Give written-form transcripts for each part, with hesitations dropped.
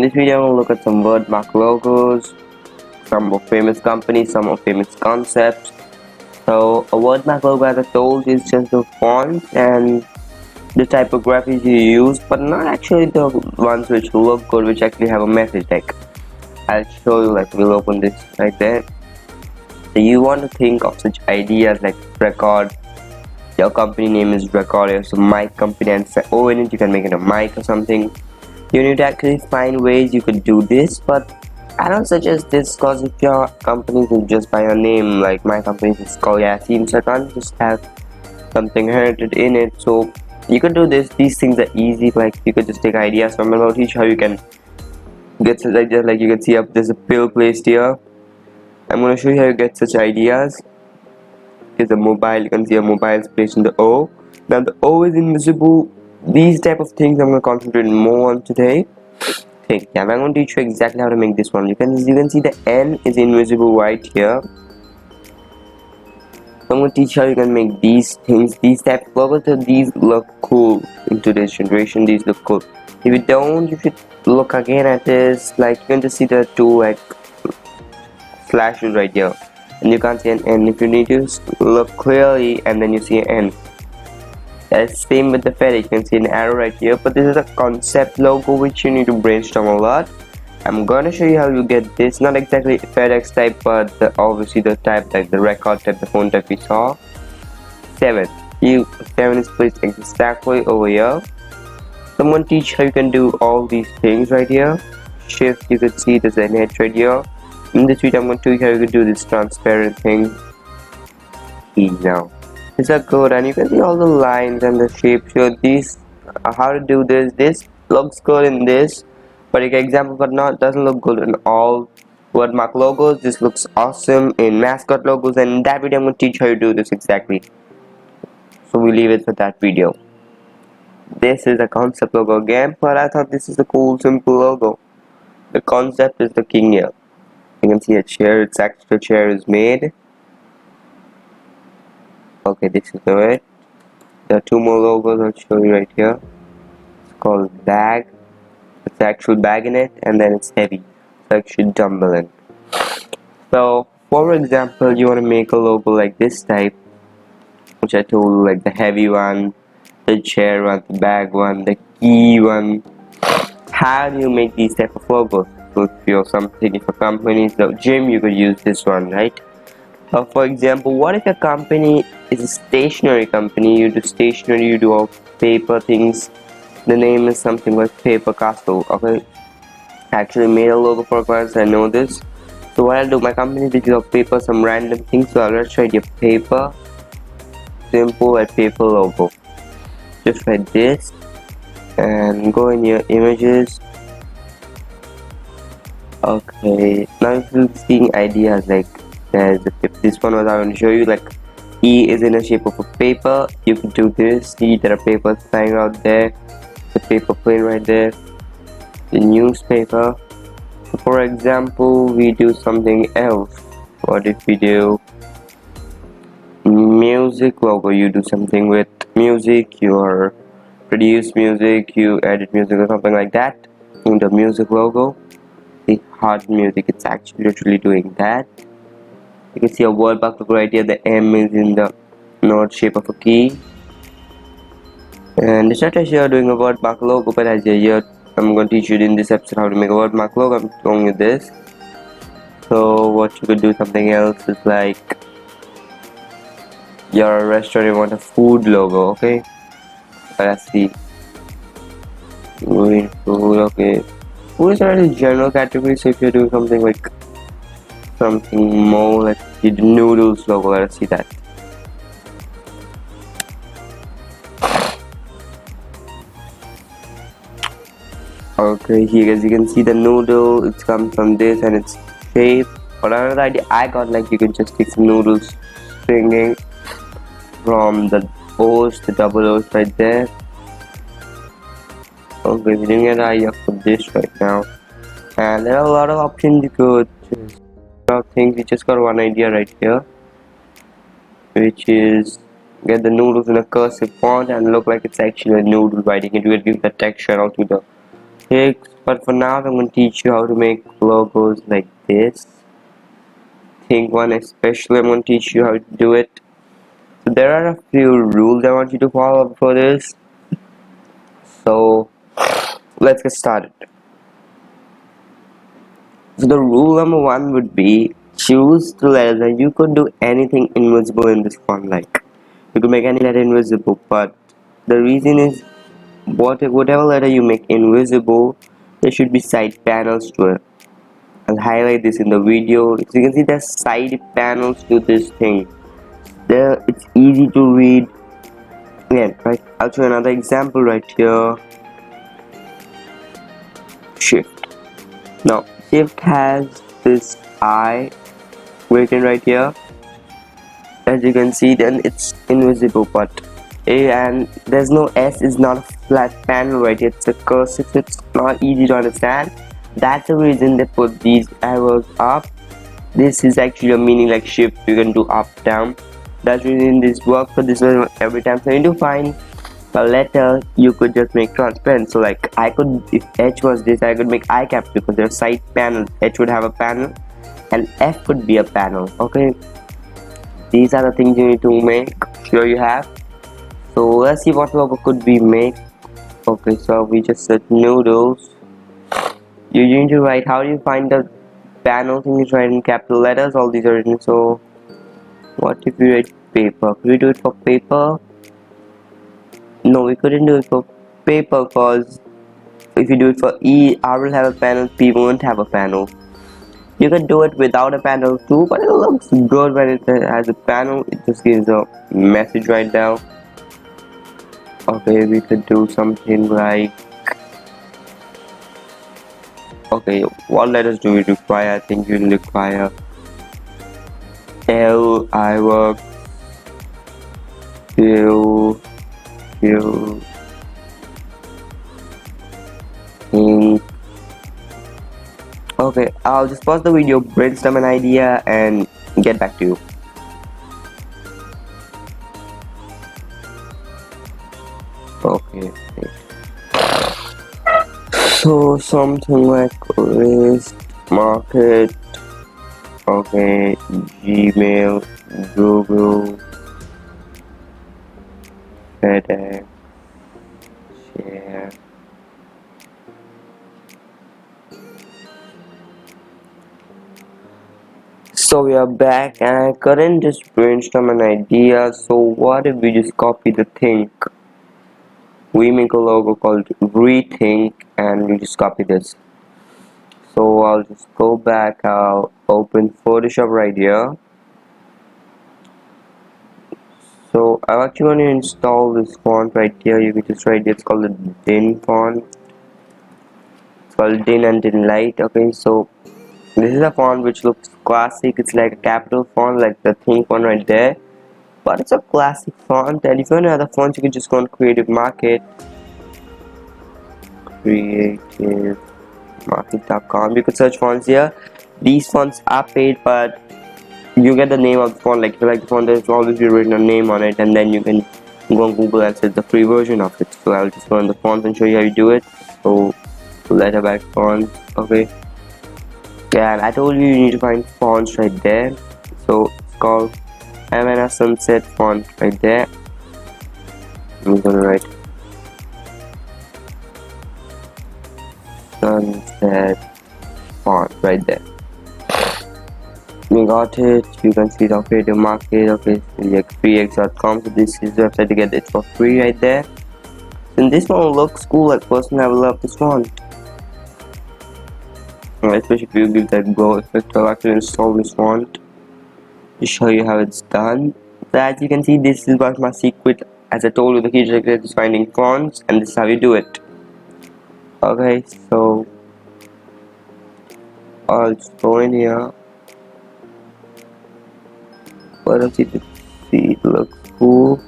In this video, we'll look at some Wordmark logos, some of famous companies, some of famous concepts. So a Wordmark logo, as I told, is just the fonts and the typographies you use, but not actually the ones which look good, which actually have a message. Like I'll show you. Like we'll open this right there. So you want to think of such ideas like record. Your company name is Record, so mic company, and oh, in it you can make it a mic or something. You need to actually find ways you could do this, but I don't suggest this because if your company is just by your name, like my company is called Yasin, so I can't just have something inherited in it. So you could do this. These things are easy. Like you could just take ideas from it. I'll teach how you can get such ideas. Like you can see up there's a pill placed here. I'm gonna show you how you get such ideas. Here's a mobile. You can see a mobile placed in the O. Now the O is invisible. These type of things I'm gonna concentrate more on today. Yeah, I'm going to teach you exactly how to make this one. You can see the N is invisible right here. So I'm going to teach you how you can make these things, these type of logos. So these look cool in today's generation. These look cool. If you don't, you should look again at this. Like you can just see the two like flashes right here, and you can't see an N. If you need to look clearly, and then you see an N. Same with the FedEx, you can see an arrow right here, but this is a concept logo which you need to brainstorm a lot. I'm gonna show you how you get this, not exactly FedEx type, but obviously the type, like the record type, the phone type we saw. 7 is placed exactly over here. Someone teach how you can do all these things right here. Shift, you can see there's an edge right here. In this video I'm going to show you how you can do this transparent thing. Now these are good, and you can see all the lines and the shapes here. These how to do this looks good in this particular example, but doesn't look good in all Wordmark logos. This looks awesome in mascot logos, and in that video I'm going to teach how you do this exactly. So we leave it for that video. This is a concept logo again, but I thought this is a cool simple logo. The concept is the king here. You can see a chair, its actual chair is made. Okay, this is it. There are two more logos I'll show you right here. It's called bag. It's the actual bag in it, and then it's heavy, so it should tumble in. So for example, you want to make a logo like this type, which I told you, like the heavy one, the chair one, the bag one, the key one. How do you make these type of logos? So if you're something, if a company is the gym, you could use this one, right? For example, what if your company is a stationery company? You do stationery, you do all paper things. The name is something like Paper Castle. Okay, I actually made a logo for clients. I know this. So what I'll do, my company did your paper, some random things. So I'll just write your paper, simple at paper logo. Just write this and go in your images. Okay, now if you're seeing ideas like this one was I want to show you, like E is in the shape of a paper. You can do this. See, there are papers lying out there, the paper plane right there, the newspaper. So for example, we do something else. What if we do music logo? You do something with music, you produce music, you edit music or something like that in the music logo. The hard music, it's actually literally doing that. You can see a Wordmark logo right here. The M is in the note shape of a key. And it's not actually doing a Wordmark logo, but as here I'm going to teach you in this episode how to make a Wordmark logo. I'm showing you this. So what you could do, something else is like you're a restaurant, you want a food logo, okay? Let's see. Food, okay. Food is not a general category, so if you're doing something like something more like the noodles logo, let's see that. Okay, here as you can see the noodle, it comes from this and its shape. But another idea I got, like you can just take some noodles stringing from the O's, the double O's right there. Okay, we didn't get an idea for this right now. And there are a lot of options you could just things. We just got one idea right here, which is get the noodles in a cursive font and look like it's actually a noodle writing it. You will give the texture out to the basics, but for now I'm going to teach you how to make logos like this. Think one especially, I'm going to teach you how to do it. So there are a few rules I want you to follow for this. So let's get started. So the rule number one would be choose the letters, and you could do anything invisible in this font. Like you could make any letter invisible, but the reason is whatever letter you make invisible, there should be side panels to it. I'll highlight this in the video. So you can see there's side panels to this thing. There, it's easy to read. Again, right? I'll show another example right here. Shift. Now, Shift has this I written right here. As you can see, then it's invisible, but and there's no S, is not a flat panel right here. It's a cursive, so it's not easy to understand. That's the reason they put these arrows up. This is actually a meaning like shift, you can do up down. That's the reason this works. For this one, every time so you need to find a letter, you could just make transparent. So like I could, if H was this, I could make I capital because there's side panels. H would have a panel and F would be a panel. Okay, these are the things you need to make sure you have. So let's see what logo could we make. Okay, so we just said noodles. You need to write, how do you find the panel thing? Is write in capital letters, all these are written. So what if we write paper? Could we do it for paper? No, we couldn't do it for paper because if you do it for E, R will have a panel, P won't have a panel. You can do it without a panel too, but it looks good when it has a panel. It just gives a message right now. Okay, we could do something like, okay, what letters do we require? I think you require L, I work, Q, ink. Okay, I'll just pause the video, brainstorm an idea, and get back to you. Okay. So something like list, market, okay, Gmail, Google, FedEx, share. So we are back and I couldn't just brainstorm an idea. So what if we just copy the thing? We make a logo called RETHINK and we just copy this. So I'll just go back, I'll open Photoshop right here. So I'm actually going to install this font right here. You can just write it. It's called the DIN font. It's called DIN and DIN Light. Okay, so this is a font which looks classic. It's like a capital font, like the Think one right there. But it's a classic font. And if you want other fonts, you can just go on Creative Market. CreativeMarket.com. You can search fonts here. These fonts are paid, but you get the name of the font. Like if you like the font, there's always be written a name on it, and then you can go on Google and search the free version of it. So I'll just go on the fonts and show you how you do it. So letterback fonts. Okay, yeah, and I told you need to find fonts right there. So it's called Havana Sunset font right there. I'm gonna write Sunset font right there. We got it. You can see the Creative Market. Okay, freex.com. So this is the website to get it for free right there. And this one looks cool. Like personally, I love this font. Especially if you give that go effect. I'll actually install this font to show you how it's done. So as you can see, this is what my secret. As I told you, the key secret is finding fonts, and this is how you do it. Okay, so I'll just go in here. But let's see, it looks cool.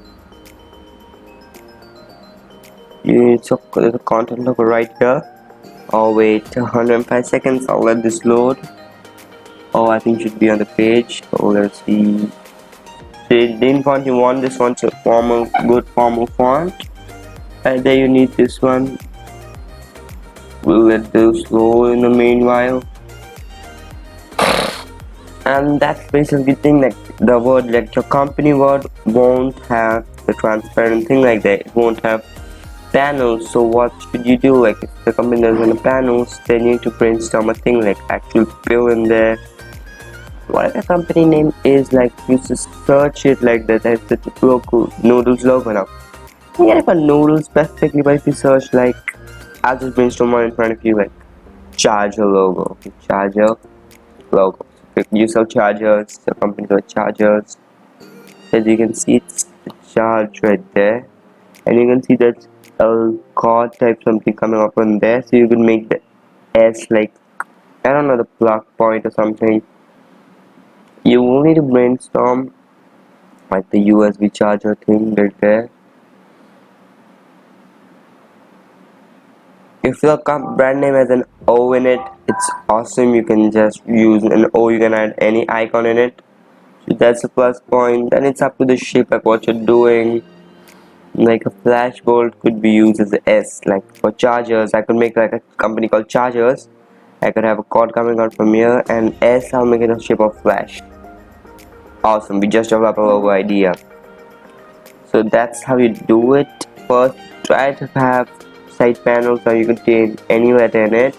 You need to the content logo right here. Oh wait, 105 seconds. I'll let this load. Oh, I think it should be on the page. So let's see. DIN font, you want this one, so good formal font. And then you need this one. we'll let those slow in the meanwhile. And that's basically the thing, like the word, like your company word won't have the transparent thing like that. It won't have panels. So what should you do? Like if the company doesn't have panels, then you need to brainstorm a thing like actually fill in there what the company name is. Like you just search it like that. That's the local noodles logo now. You get a noodles specifically, but if you search like, I'll just brainstorm one in front of you, like charger logo. Okay, charger logo. If you sell chargers, the company called chargers. As you can see, it's the charge right there, and you can see that a chord type something coming up on there. So you can make the S like, I don't know, the plug point or something. You will need to brainstorm like the USB charger thing right there. If your brand name has an O in it, it's awesome. You can just use an O. You can add any icon in it. So that's a plus point. Then it's up to the shape, like what you're doing. Like a flash bolt could be used as a S. Like for chargers, I could make like a company called chargers. I could have a cord coming out from here, and S I'll make it in the shape of flash. Awesome. We just developed a logo idea. So that's how you do it. First, try to have side panels so you could change any letter in it.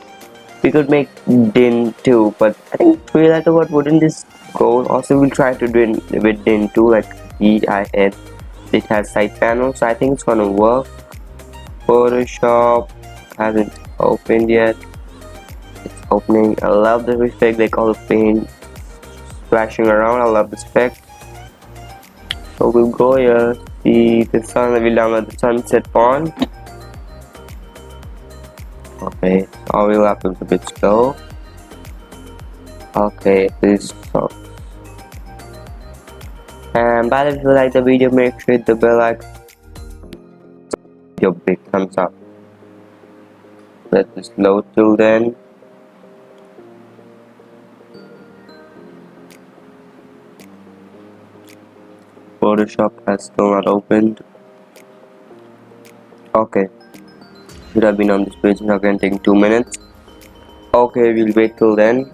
We could make din too, but I think 3-letter word wouldn't this go. Also, we'll try to do it with din too, like DIN. It has side panels, so I think it's gonna work. Photoshop hasn't opened yet. It's opening. I love the effect, like all the paint splashing around. I love the spec. So we'll go here, see the sun. We'll download the sunset font. Okay, so we'll have to be a bit slow. Okay, this sucks. And by the way, if you like the video, make sure hit the bell icon. Your big thumbs up. Let this load till then. Photoshop has still not opened. Okay, should have been on this page now. Again, taking 2 minutes. Okay, we'll wait till then.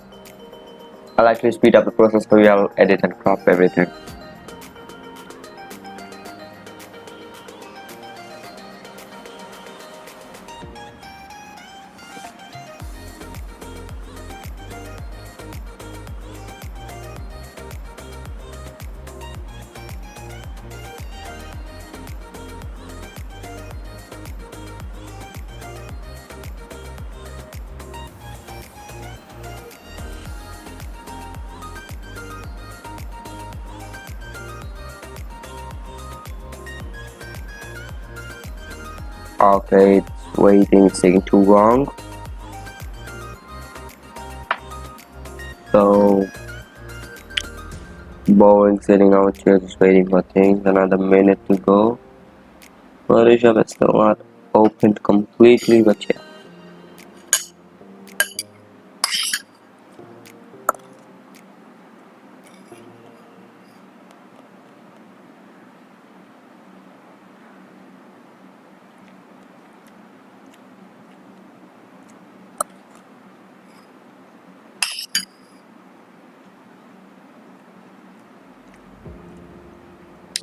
I'll actually speed up the process for you. I'll edit and crop everything. Okay, it's waiting, it's taking too long. So boring sitting out here just waiting for things. Another minute to go. Photoshop is still not opened completely, but yeah.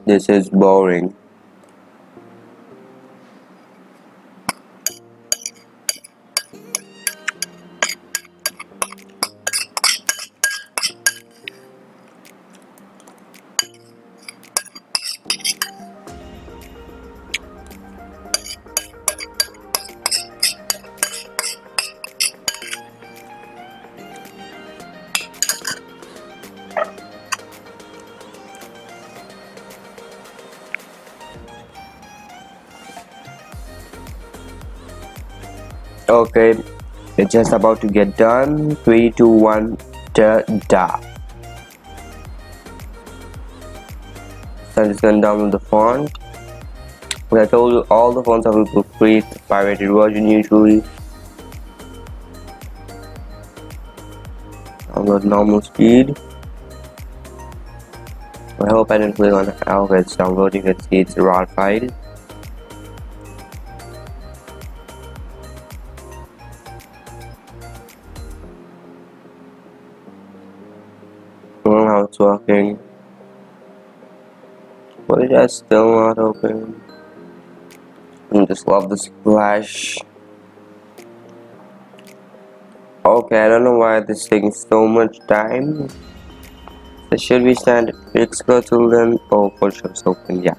This is boring. Okay, it's just about to get done. 3, 2, 1, da. So I'm just gonna download the font. Like I told you, all the fonts are available free. It's a pirated version usually. Download normal speed. I hope I didn't click on how it's downloading. You can see it's a raw file. it's working. But it is still not open. I just love the splash. Okay, I don't know why this taking so much time. So should we stand Xcode tool then? Oh, Photoshop's open, yeah.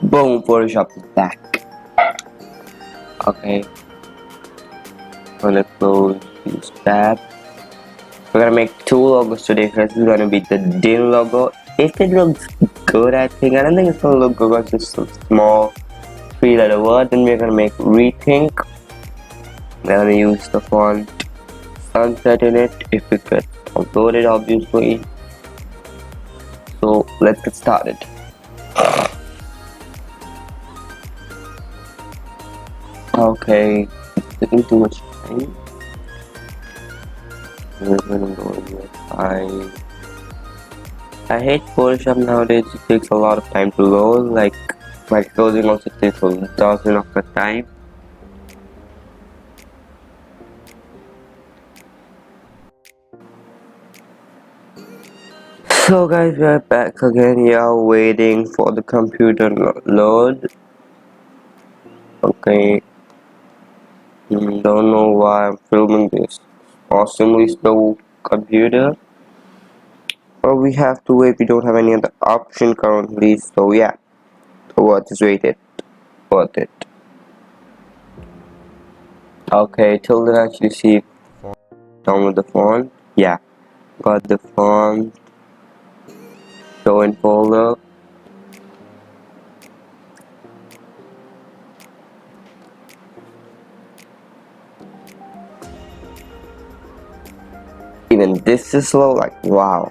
Boom, Photoshop is back. Okay. Gonna close this tab. We're gonna make two logos today. First is gonna be the din logo. If it looks good, I think. I don't think it's gonna look good because it's so small. Three-letter word. Then we're gonna make rethink. We're gonna use the font sunset in it if it gets uploaded, obviously. So let's get started. Okay, it's taking too much time. We're gonna go with I hate Photoshop nowadays. It takes a lot of time to load. Like my closing also takes a dozen of the time. So guys, we're back again. Yeah, waiting for the computer load. Okay. Don't know why I'm filming this awesomely slow computer. But we have to wait. We don't have any other option currently. So yeah, what is rated? Worth it. Okay, till then actually see download the font. Yeah, got the font. Show in folder. Even this is slow. Like wow.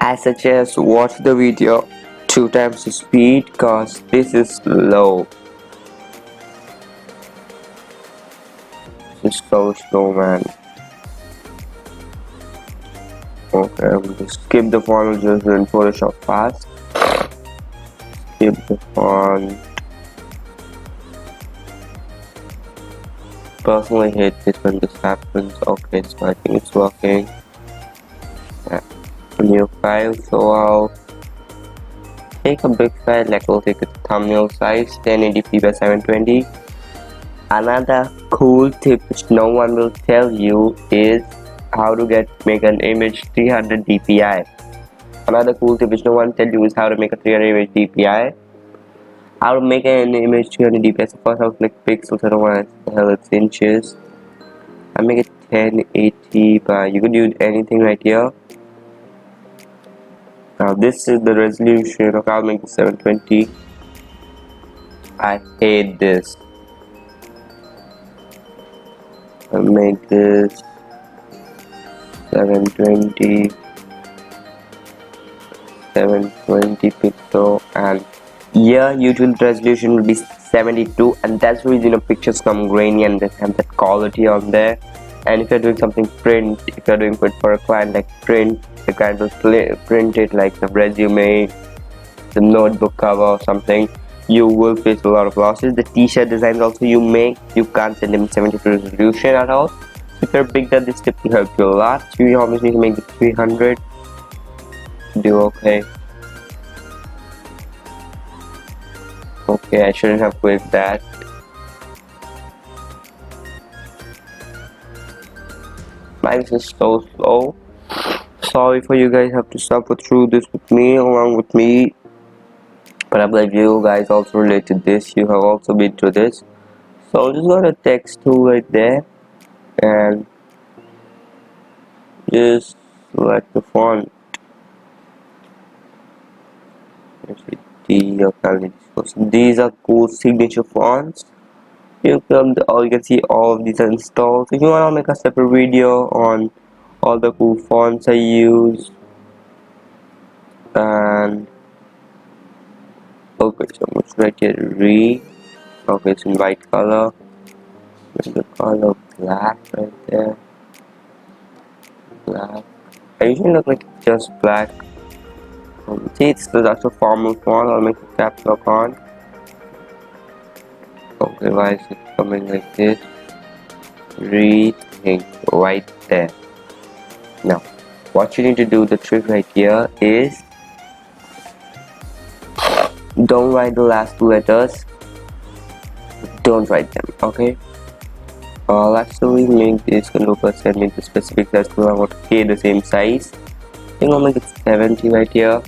I suggest watch the video 2 times the speed cause this is slow. This is so slow, man. Okay, I'm gonna skip the font just in Photoshop fast. Skip the font. Personally hate this when this happens. Okay, so I think it's working. Yeah. New file, so I'll take a big file, like we'll take a thumbnail size 1080p by 720. Another cool tip which no one will tell you is how to make an image 300 dpi. Another cool tip which no one tell you is how to make a 300 image dpi. How to make an image 300 dpi. So first I'll click pixels. I don't want to hell it's inches. I make it 1080 by, you could use anything right here. Now this is the resolution. Okay, I'll make it 720. I hate this. I'll make this 720 pixel, and here usual resolution will be 72, and that's the reason the pictures come grainy and they have that quality on there. And if you're doing something print, if you're doing it for a client like print, the client will print it like the resume, the notebook cover or something, you will face a lot of losses. The t-shirt designs also you make, you can't send them 72 resolution at all. If you're big, that this tip will help you a lot. You obviously need to make the 300. Do okay. Okay, I shouldn't have quit that. Mine is so slow. Sorry for you guys have to suffer through this with me, along with me. But I believe you guys also relate to this. You have also been through this. So just got a text tool right there, and just select the font. These are cool signature fonts. You can see all of these are installed. If you want to make a separate video on all the cool fonts I use, and okay, so much right here. Okay, it's in white color. There's the color black right there. Black. I usually look like just black. See, it's the actual formal font. I'll make a caps lock on. Okay, why is it coming like this? Rethink right there. Now, what you need to do, the trick right here is don't write the last two letters, don't write them, okay? Let's we make this converter and make the specific size. I want to K the same size. I think I'll make it 70 right here.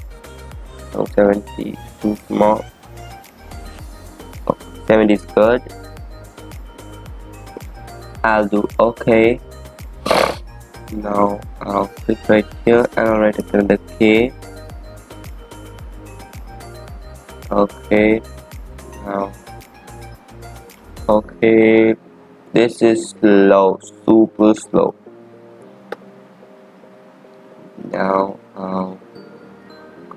No, 70 too small. Oh, 70 is good. I'll do okay. Now I'll click right here and I'll write another K. Okay. Now okay. This is slow, super slow. Now I'll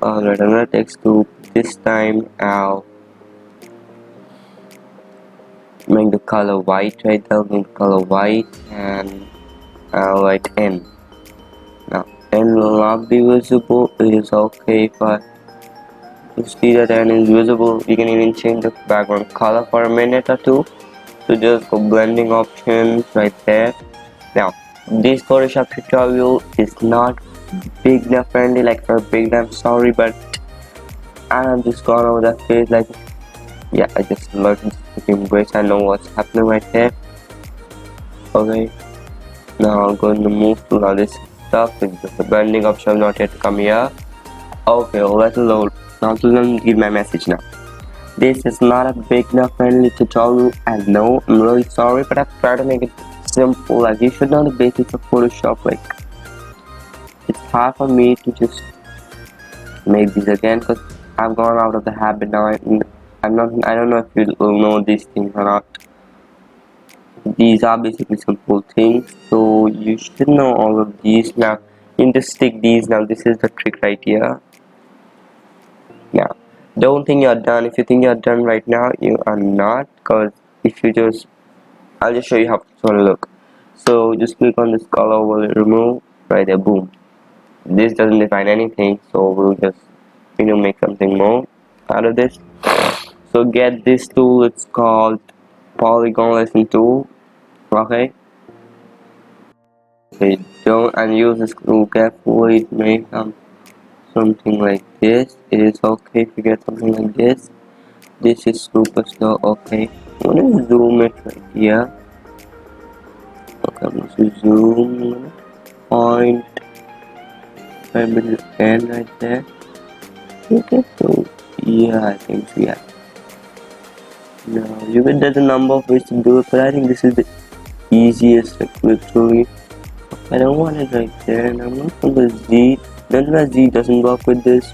write another text to this time. I'll make the color white right there. Make the color white and I'll write N. Now N will not be visible. It is okay, but to see that N is visible, you can even change the background color for a minute or two. So just go blending options right there. Now this Photoshop tutorial is not beginner friendly, like for beginner. I'm sorry, but I'm just gone over that phase. Like, yeah, I just learned to embrace. I know what's happening right there. Okay, now I'm going to move to now this stuff. The blending option not yet come here. Okay, let's load. Now to them give my message now. This is not a beginner friendly tutorial. I know, I'm really sorry, but I've tried to make it simple. Like, you should know the basics of Photoshop. Like, it's hard for me to just make this again because I've gone out of the habit now. I don't know if you will know these things or not. These are basically simple things, so you should know all of these. Now you just stick these. Now this is the trick right here. Now don't think you're done. If you think you're done right now, you are not, because if you just, I'll just show you how it's gonna look. So just click on this color overlay, remove right there, boom. This doesn't define anything, so we'll just make something more out of this. So get this tool, it's called polygon lesson tool. Okay, don't and use this tool carefully to make something like this. It is okay if you get something like this. This is super slow. Okay, I'm gonna zoom it right here. Okay, I'm going to zoom point right with the pen right there. Okay, so yeah, I think so, yeah. Now you can, there's a number of ways to do it, but I think this is the easiest, like literally. I don't want it right there, and I'm not on the Z. Then the Z doesn't work with this.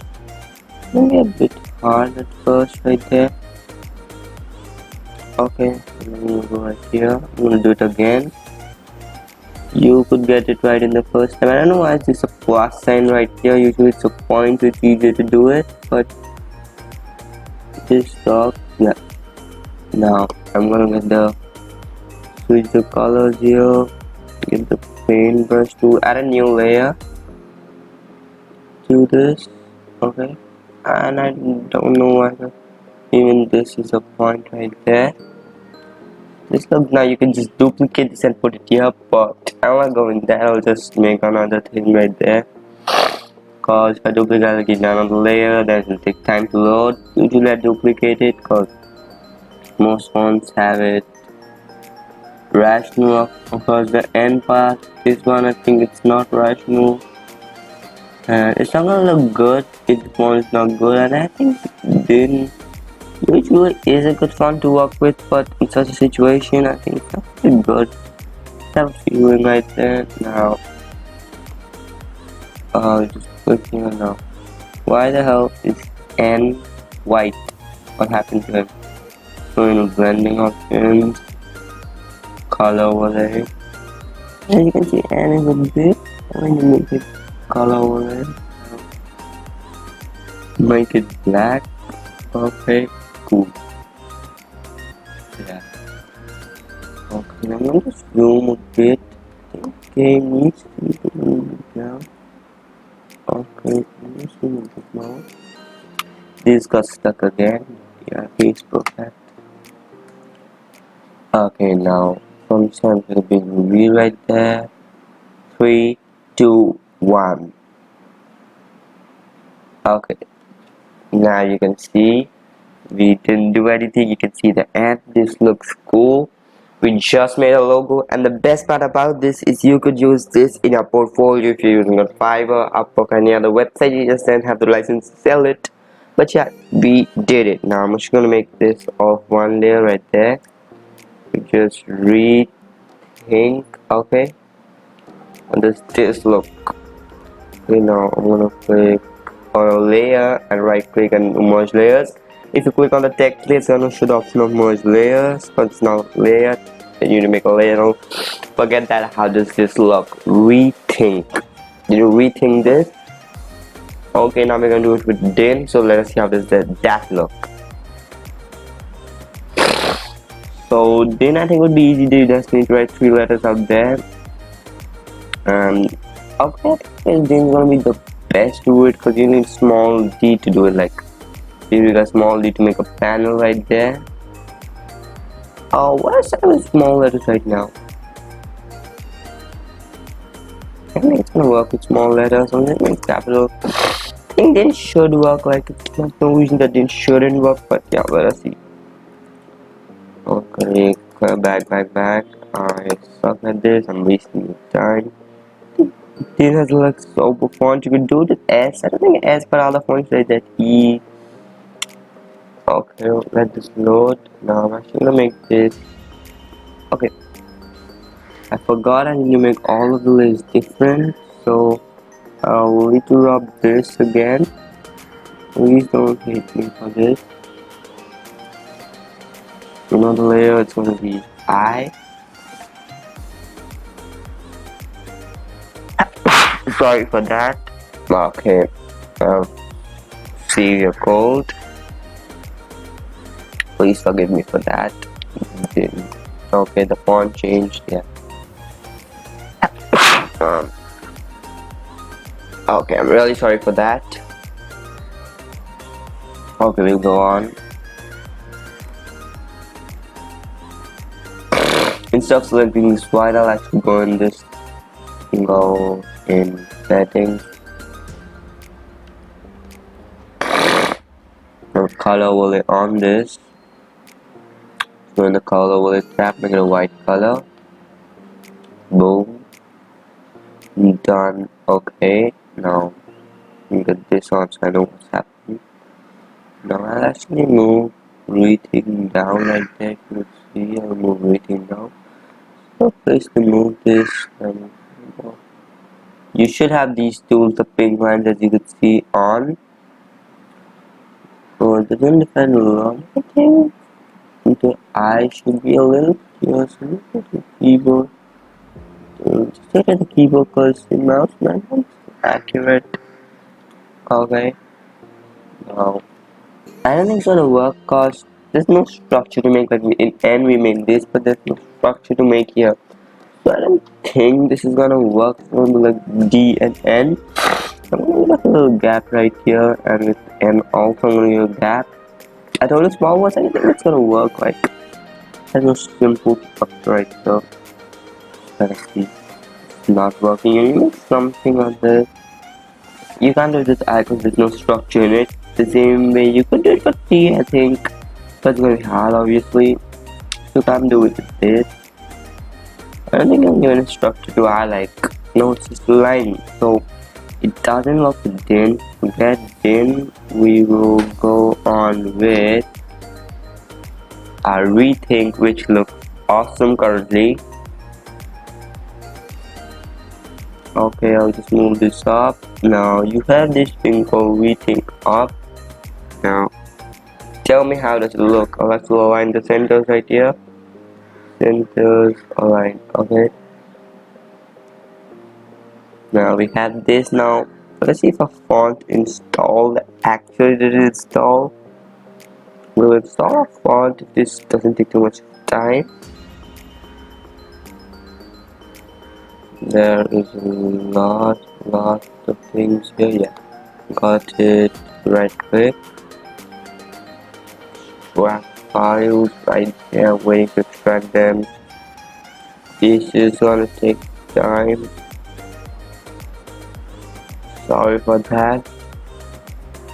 It's gonna be a bit hard at first right there. Okay, I'm gonna go right here. I'm gonna do it again. You could get it right in the first time. I don't know why it's just a plus sign right here. Usually it's a point, so it's easier to do it, but this stuff, yeah. Now I'm gonna get the switch the colors here. Get the paintbrush to add a new layer to this. Okay, and I don't know why even this is a point right there. Just look, now you can just duplicate this and put it here, but I'm not going there. I'll just make another thing right there, cause if I duplicate, I'll get another layer, then it'll take time to load. Usually I duplicate it cause most fonts have it rational. Of course the end part, this one I think it's not rational, and it's not gonna look good if the font is not good, and I think then usually is a good font to work with, but in such a situation I think it's not really good. Have a feeling right there. Now just click here now. Why the hell is N white? What happened to him? So in blending options, color overlay, as you can see N is a bit. I'm going to make it color overlay, make it black. Okay, cool. Yeah. Okay, I'm going to zoom a bit. Okay, needs to be a little bit down. Okay, I'm just zoom a bit more. This got stuck again. Yeah, please perfect. Okay, now from center to big reveal right there. 3, 2, 1. Okay, now you can see we didn't do anything. You can see the ant. This looks cool. We just made a logo, and the best part about this is you could use this in your portfolio if you're using a Fiverr, Upwork, or any other website. You just don't have the license to sell it. But yeah, we did it. Now I'm just gonna make this off one layer right there. We just rethink. Okay, and this look. You know, I'm gonna click on a layer and right click and merge layers. If you click on the text layer, it's gonna show the option of merge layers, but it's not layer. Then you need to make a layer. Now, forget that. How does this look? Rethink. Did you rethink this? Okay, now we're gonna do it with din. So let us see how does that look. So din, I think would be easy. You just need to write 3 letters out there. Okay, I think din is gonna be the best to do it because you need small d to do it. Like you need a small d to make a panel right there. Oh, what is that with small letters right now? I think it's gonna work with small letters. I'm gonna make capital. I think din should work. Like there's no reason that din shouldn't work. But yeah, let us see. Okay, back. I suck at this. I'm wasting time. This has like super font. You can do it with S. I don't think S, but other fonts like that. E. Okay, let this load. Now I'm actually gonna make this. Okay, I forgot I need to make all of the layers different. So I'll need to rub this again. Please don't hate me for this. Another layer, it's gonna be I. Sorry for that. Okay, see your code. Please forgive me for that. Okay, the font changed. Yeah. Okay, I'm really sorry for that. Okay, we'll go on. Instead of selecting this white, I'll actually go in this. Go in settings. Or color overlay on this. So in the color overlay tab, make it a white color. Boom. Done. Okay. Now you get this on so I know what's happening. Now I'll actually move everything down like that. You see, I'll move everything down. So place to move this. You should have these tools, the pink lines as you could see on. So it doesn't depend a lot. I think the eye should be a little closer to the keyboard. Just look at the keyboard because the mouse might not be accurate. Okay. Now I don't think it's gonna work because there's no structure to make. Like in N we made this, but there's no structure to make here. So I don't think this is gonna work. It's gonna be like D and N. I'm gonna make a little gap right here, and with N also I'm gonna give a gap. I told you small ones. I think it's gonna work. Like there's no simple structure right here. Let's see. It's not working. You make something on this. You can't do this icon. There's no structure in it. The same way you could do it for T, I think. But it's gonna be hard, obviously. So can't do it with this. I don't think I'm giving a structure to I like. No, it's just a line. So it doesn't work with din. Forget din. We will go on with our rethink, which looks awesome currently. Okay, I'll just move this up. Now you have this thing called rethink up. Now tell me how does it look. I'll have to align the centers right here. Centers align. Okay. Now we have this. Now let's see if a font installed actually did it install. We'll install a font if this doesn't take too much time. There is a lot of things here. Yeah, got it. Right click, extract files right there, waiting to extract them. This is gonna take time. sorry for that.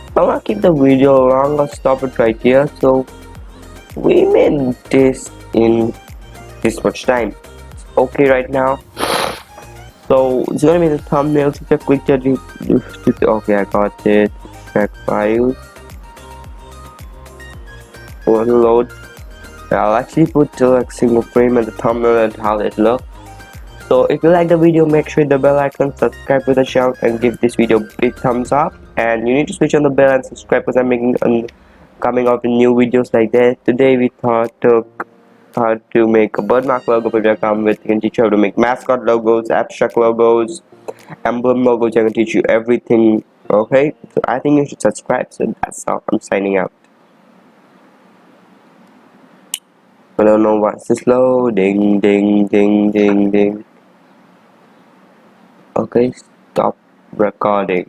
I'm gonna keep the video long. I'll stop it right here. So we made this in this much time. Okay, right now. So it's gonna be the thumbnail. Such a quick judging. Okay, I got it. Check files. Load. I'll actually put a single frame in the thumbnail and how it looks. So if you like the video, make sure the bell icon, subscribe to the channel, and give this video a big thumbs up. And you need to switch on the bell and subscribe because I'm making coming out with new videos like this. Today we thought how to make a Wordmark logo project. We can teach you how to make mascot logos, abstract logos, emblem logos. I can teach you everything. Okay, so I think you should subscribe. So that's all. I'm signing out. I don't know what's this loading. Ding ding ding ding. Okay, stop recording.